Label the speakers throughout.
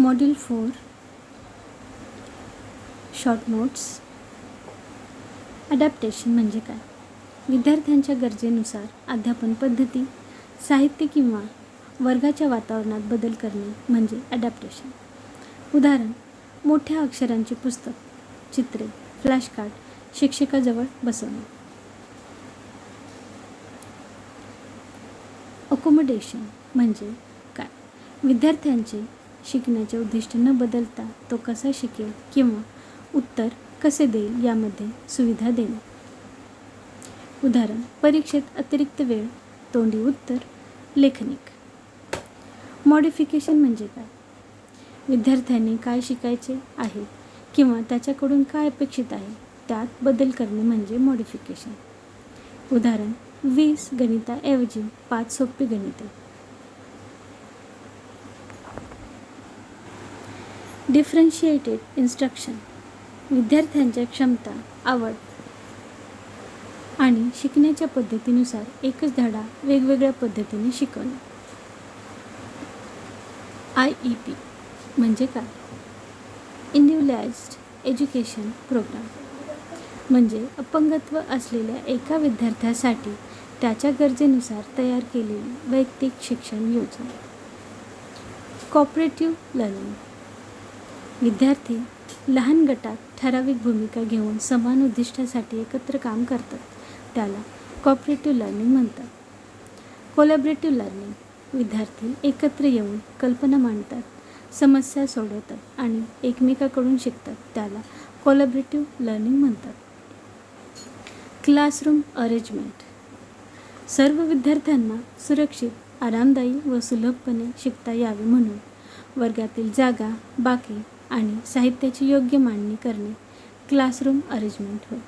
Speaker 1: Module 4 short notes. Adaptation म्हणजे काय? विद्यार्थ्यांच्या गरजेनुसार अध्यापन पद्धती, साहित्य किंवा वर्गाच्या वातावरणात बदल करणे म्हणजे अडॅप्टेशन. उदाहरण: मोठ्या अक्षरांची पुस्तक, चित्रे, फ्लॅश कार्ड शिक्षकाजवळ बसवणे. अकोमोडेशन म्हणजे काय? विद्यार्थ्यांचे शिकण्याचे उद्दिष्ट न बदलता तो कसा शिकेल किंवा उत्तर कसे देईल यामध्ये सुविधा देणे. उदाहरण: परीक्षेत अतिरिक्त वेळ, तोंडी उत्तर, लेखनिक. मॉडिफिकेशन म्हणजे काय? विद्यार्थ्यांनी काय शिकायचे आहे किंवा त्याच्याकडून काय अपेक्षित आहे त्यात बदल करणे म्हणजे मॉडिफिकेशन. उदाहरण: 20 गणिताऐवजी 5 सोपी गणिते. डिफरन्शिएटेड इन्स्ट्रक्शन विद्यार्थ्यांच्या क्षमता, आवड आणि शिकण्याच्या पद्धतीनुसार एकच धडा वेगवेगळ्या पद्धतीने शिकवणे. IEP म्हणजे काय? इंडिव्हिज्युअलाइज्ड एज्युकेशन प्रोग्राम म्हणजे अपंगत्व असलेल्या एका विद्यार्थ्यासाठी त्याच्या गरजेनुसार तयार केलेली वैयक्तिक शिक्षण योजना. कोऑपरेटिव्ह लर्निंग विद्यार्थी लहान गटात ठराविक भूमिका घेऊन समान उद्दिष्टासाठी एकत्र काम करतात, त्याला कोऑपरेटिव्ह लर्निंग म्हणतात. कोलॅबरेटिव्ह लर्निंग विद्यार्थी एकत्र येऊन कल्पना मांडतात, समस्या सोडवतात आणि एकमेकांकडून शिकतात, त्याला कोलॅबरेटिव्ह लर्निंग म्हणतात. क्लासरूम अरेंजमेंट सर्व विद्यार्थ्यांना सुरक्षित, आरामदायी व सुलभपणे शिकता यावे म्हणून वर्गातील जागा, बाके आणि साहित्याची योग्य मांडणी करणे क्लासरूम अरेंजमेंट होय.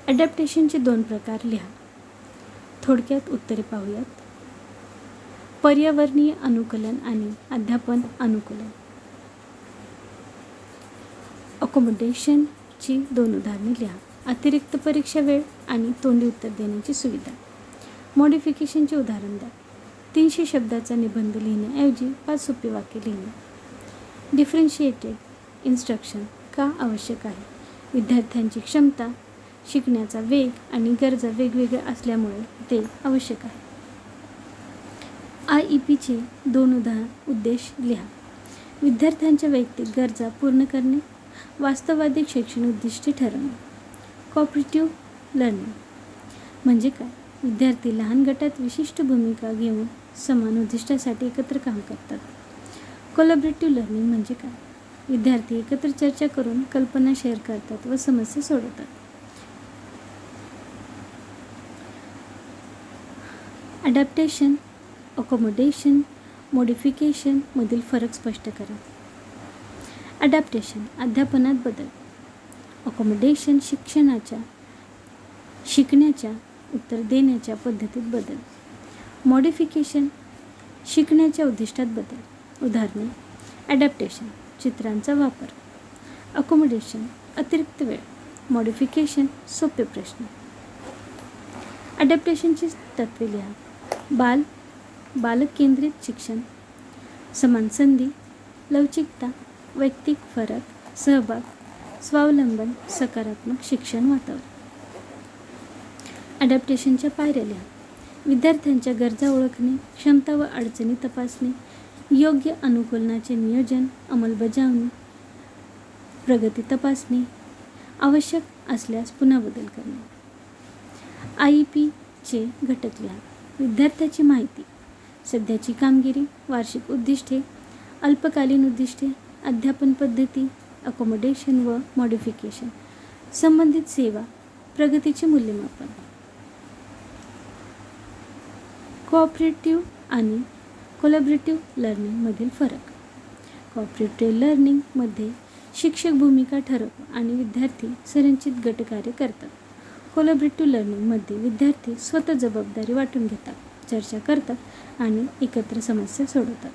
Speaker 1: अडॅप्टेशनचे 2 प्रकार लिहा. थोडक्यात उत्तरे पाहूयात. पर्यावरणीय अनुकूलन आणि अध्यापन अनुकूलन. अकोमोडेशनची 2 उदाहरणे लिहा. अतिरिक्त परीक्षा वेळ आणि तोंडी उत्तर देण्याची सुविधा. मॉडिफिकेशनचे उदाहरण द्या. 300 शब्दाचा निबंध लिहिण्याऐवजी 5 सोपी वाक्ये लिहिणे. डिफरन्शिएटेड इन्स्ट्रक्शन का आवश्यक आहे? विद्यार्थ्यांची क्षमता, शिकण्याचा वेग आणि गरजा वेगवेगळ्या असल्यामुळे ते आवश्यक आहे. IEPचे 2 उद्देश लिहा. विद्यार्थ्यांच्या वैयक्तिक गरजा पूर्ण करणे, वास्तववादी शैक्षणिक उद्दिष्टे ठरवणे. कोऑपरेटिव्ह लर्निंग म्हणजे काय? विद्यार्थी लहान गटात विशिष्ट भूमिका घेऊन समान उद्दिष्टासाठी एकत्र काम करतात. कोलॅबरेटिव्ह लर्निंग म्हणजे काय? विद्यार्थी एकत्र चर्चा करून कल्पना शेअर करतात व समस्या सोडवतात. अडॅप्टेशन, अकोमोडेशन, मॉडिफिकेशन मधील फरक स्पष्ट करा. अडॅप्टेशन अध्यापनात बदल. अकोमोडेशन शिकण्याच्या उत्तर देण्याच्या पद्धतीत बदल. मॉडिफिकेशन शिकण्याच्या उद्दिष्टात बदल. उदाहरणे: अडॅप्टेशन चित्रांचा वापर. अकोमोडेशन अतिरिक्त वेळ. मॉडिफिकेशन सोपे प्रश्न. अडॅप्टेशनची तत्त्वे लिहा. बालक केंद्रित शिक्षण, समान संधी, लवचिकता, वैयक्तिक फरक, सहभाग, स्वावलंबन, सकारात्मक शिक्षण वातावरण. अडॅप्टेशनच्या पायऱ्या लिहा. विद्यार्थ्यांच्या गरजा ओळखणे, क्षमता व अडचणी तपासणे, योग्य अनुकूलनाचे नियोजन, अंमलबजावणी, प्रगती तपासणे, आवश्यक असल्यास पुन्हा बदल करणे. IEPचे घटक लिहा. विद्यार्थ्याची माहिती, सध्याची कामगिरी, वार्षिक उद्दिष्टे, अल्पकालीन उद्दिष्टे, अध्यापन पद्धती, अकोमोडेशन व मॉडिफिकेशन, संबंधित सेवा, प्रगतीचे मूल्यमापन. कोऑपरेटिव्ह आणि कोलॅबरेटिव्ह लर्निंग मधील फरक. कोऑपरेटिव्ह लर्निंग मध्ये शिक्षक भूमिका ठरवतो आणि विद्यार्थी संरचित गटकार्य करतात. कोलॅबरेटिव्ह लर्निंग मध्ये विद्यार्थी स्वतः जबाबदारी वाटून घेतात, चर्चा करतात आणि एकत्र समस्या सोडवतात.